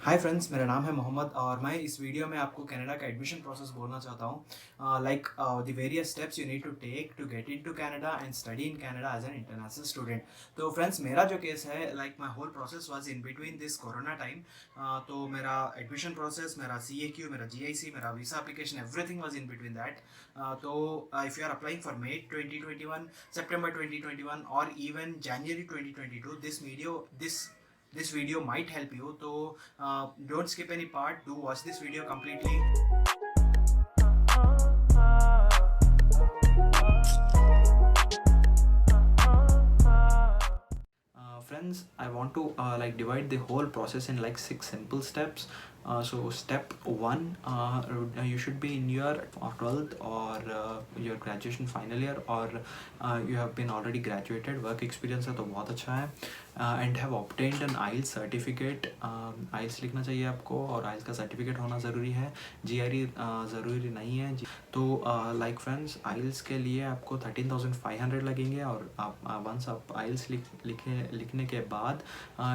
Hi friends, मेरा नाम है मोहम्मद और मैं इस वीडियो में आपको कनाडा का एडमिशन प्रोसेस बोलना चाहता हूँ। Like the various steps you need to take to get into Canada and study in Canada as an international student. तो फ्रेंड्स, मेरा जो केस है, like my whole process was in between this corona time. तो मेरा admission process, मेरा CAQ, मेरा GIC, मेरा visa application, everything was in between that. तो if you are applying for May 2021, September 2021 और even January 2022, this video might help you. So don't skip any part, do watch this video completely. Friends, I want to like divide the whole process in like 6 simple steps. So step one, you should be in your 12th or your graduation final year, or you have been already graduated, work experience है तो बहुत अच्छा है, and have obtained an IELTS certificate. IELTS लिखना चाहिए आपको और IELTS का सर्टिफिकेट होना ज़रूरी है। GRE ज़रूरी नहीं है। तो लाइक फ्रेंड्स, IELTS के लिए आपको 13,500 लगेंगे, और आप वंस आप IELTS लिखने के बाद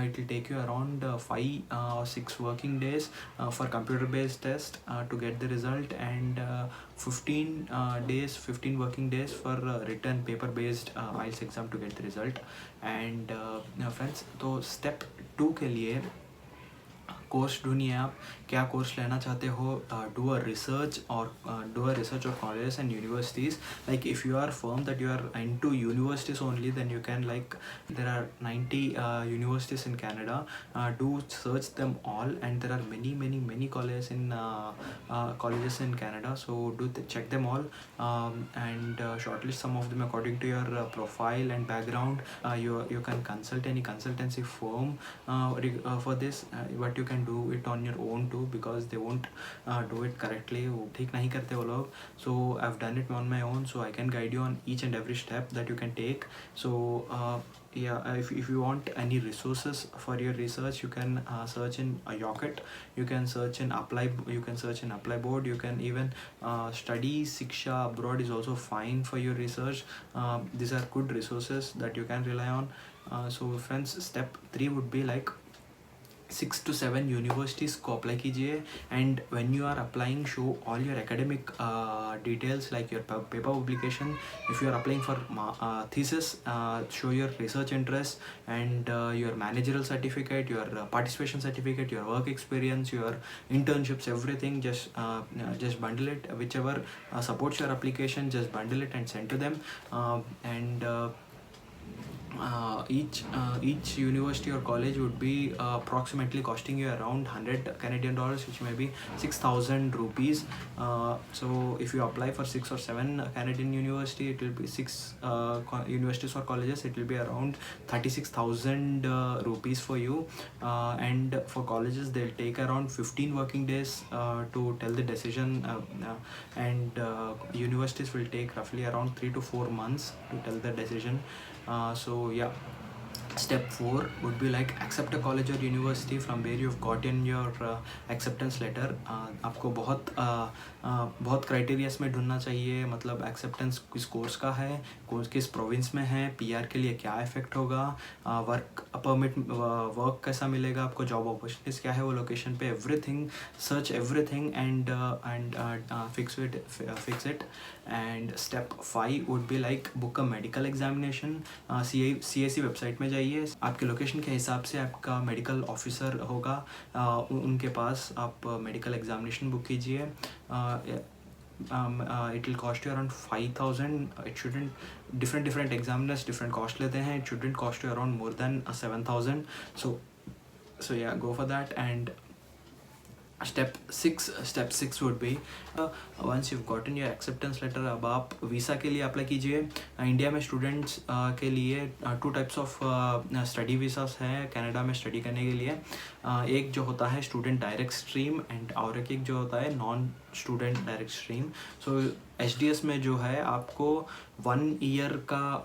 it will take you around 5 or 6 working days for computer based test to get the result, and 15 working days for written paper based IELTS exam to get the result. And friends, तो step 2 के लिए course ढूंढिए। आप क्या course लेना चाहते हो, do a research और colleges and universities. Like if you are firm that you are into universities only, then you can, like there are 90 universities in Canada. Do search them all, and there are many colleges in Canada, so do check them all, and shortlist some of them according to your profile and background. You can consult any consultancy firm for this, but you can do it on your own too, because they won't do it correctly. वो ठीक नहीं करते वो लोग. So I've done it on my own, so I can guide you on each and every step that you can take. So yeah, if you want any resources for your research, you can search in Yocket. You can search in Apply Board. You can even study Siksha Abroad is also fine for your research. These are good resources that you can rely on. So friends, step 3 would be like 6 to 7 universities को apply कीजिए, and when you are applying show all your academic details like your paper publication. If you are applying for thesis, show your research interest and your managerial certificate, your participation certificate, your work experience, your internships, everything. Just bundle it, whichever supports your application, just bundle it and send to them. And each university or college would be approximately costing you around 100 Canadian dollars, which may be 6,000 rupees. So if you apply for 6 or 7 Canadian university, it will be 6 universities or colleges, it will be around 36,000 rupees for you. And for colleges, they'll take around 15 working days to tell the decision, and universities will take roughly around 3 to 4 months to tell the decision. So yeah, step 4 would be like accept a college or university from where you've gotten your acceptance letter. आपको बहुत criterias में ढूंढना चाहिए, मतलब acceptance किस course का है, course किस प्रोविंस में है, PR के लिए क्या इफेक्ट होगा, वर्क परमिट, वर्क कैसा मिलेगा आपको, जॉब अपॉर्चुनिटीज़ क्या है वो लोकेशन पे, everything, search everything and fix it. And step 5 would be like book a medical examination. CAC website में जाइए, आपके लोकेशन के हिसाब से आपका मेडिकल ऑफिसर होगा, उनके पास आप मेडिकल एग्जामिनेशन बुक कीजिए. It will cost you around 5,000. It shouldn't, different examiners different cost लेते हैं. It shouldn't cost you around more than 7,000. So yeah, go for that. And step 6 would be once you've gotten your acceptance letter, अब आप visa के लिए apply कीजिए. India में students के लिए 2 टाइप्स ऑफ स्टडी वीज़ास हैं कनाडा में स्टडी करने के लिए. एक जो होता है स्टूडेंट डायरेक्ट स्ट्रीम, एंड और एक जो होता है नॉन स्टूडेंट डायरेक्ट स्ट्रीम. सो HDS में जो है आपको 1 ईयर का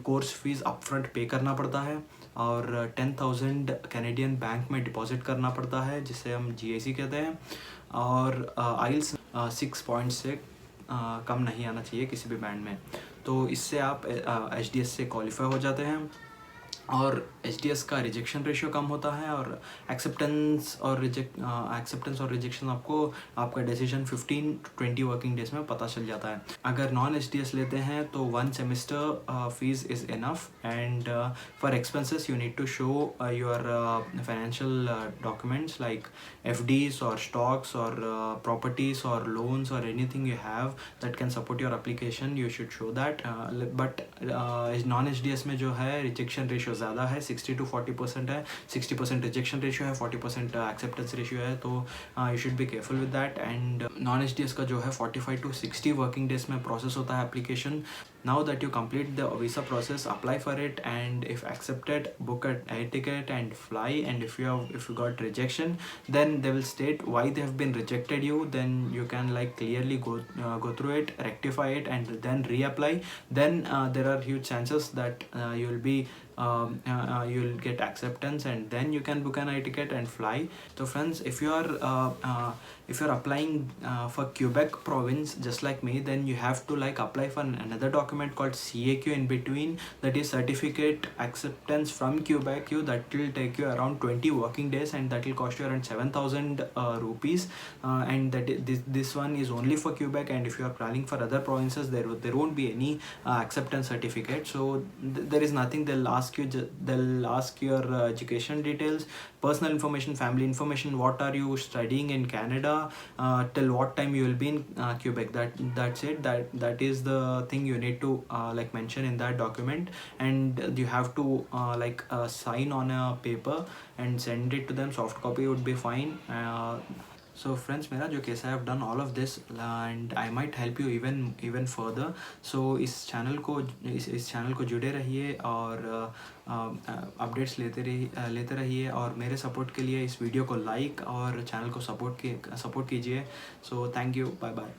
कोर्स फीस अपफ्रंट पे करना पड़ता है, और 10,000 कैनेडियन बैंक में डिपॉजिट करना पड़ता है, जिसे हम GIC कहते हैं. और IELTS 6 पॉइंट से कम नहीं आना चाहिए किसी भी बैंड में. तो इससे आप HDS से क्वालिफाई हो जाते हैं. और HDS का रिजेक्शन रेशियो कम होता है, और एक्सेप्टेंस और रिजेक्शन आपको आपका डिसीजन 15 to 20 वर्किंग डेज में पता चल जाता है। अगर नॉन HDS लेते हैं तो 1 semester fees is enough, and for expenses you need to show your financial documents like FDs or stocks or properties or loans or anything you have that can support your application, you should show that. But non HDS में जो है rejection ratio ज़्यादा है, 60 to 40% है, 60% rejection ratio है, 40% acceptance ratio है, तो you should be careful with that. And non HDS का जो है 45 to 60 वर्किंग डेज में प्रोसेस होता है application. Now that you complete the visa process, apply for it, and if accepted, book a air ticket and fly. And if you got rejection, then they will state why they have been rejected you. Then you can like clearly go through it, rectify it, and then reapply. Then there are huge chances that you'll get acceptance, and then you can book an air ticket and fly. So friends, if you're applying for Quebec province just like me, then you have to like apply for another document called CAQ in between, that is certificate acceptance from Quebec. That will take you around 20 working days, and that will cost you around 7,000 rupees, and this one is only for Quebec. And if you are planning for other provinces, there won't be any acceptance certificate. So there is nothing. They'll ask your education details, personal information, family information, what are you studying in Canada, till what time you will be in Quebec. That's it. That is the thing you need to like mention in that document, and you have to sign on a paper and send it to them. Soft copy would be fine. So friends, मेरा जो case है, I've done all of this and I might help you even further. So इस channel को जुड़े रहिए और updates लेते रहिए, और मेरे सपोर्ट के लिए इस वीडियो को लाइक और चैनल को सपोर्ट कीजिए। So thank you, bye bye.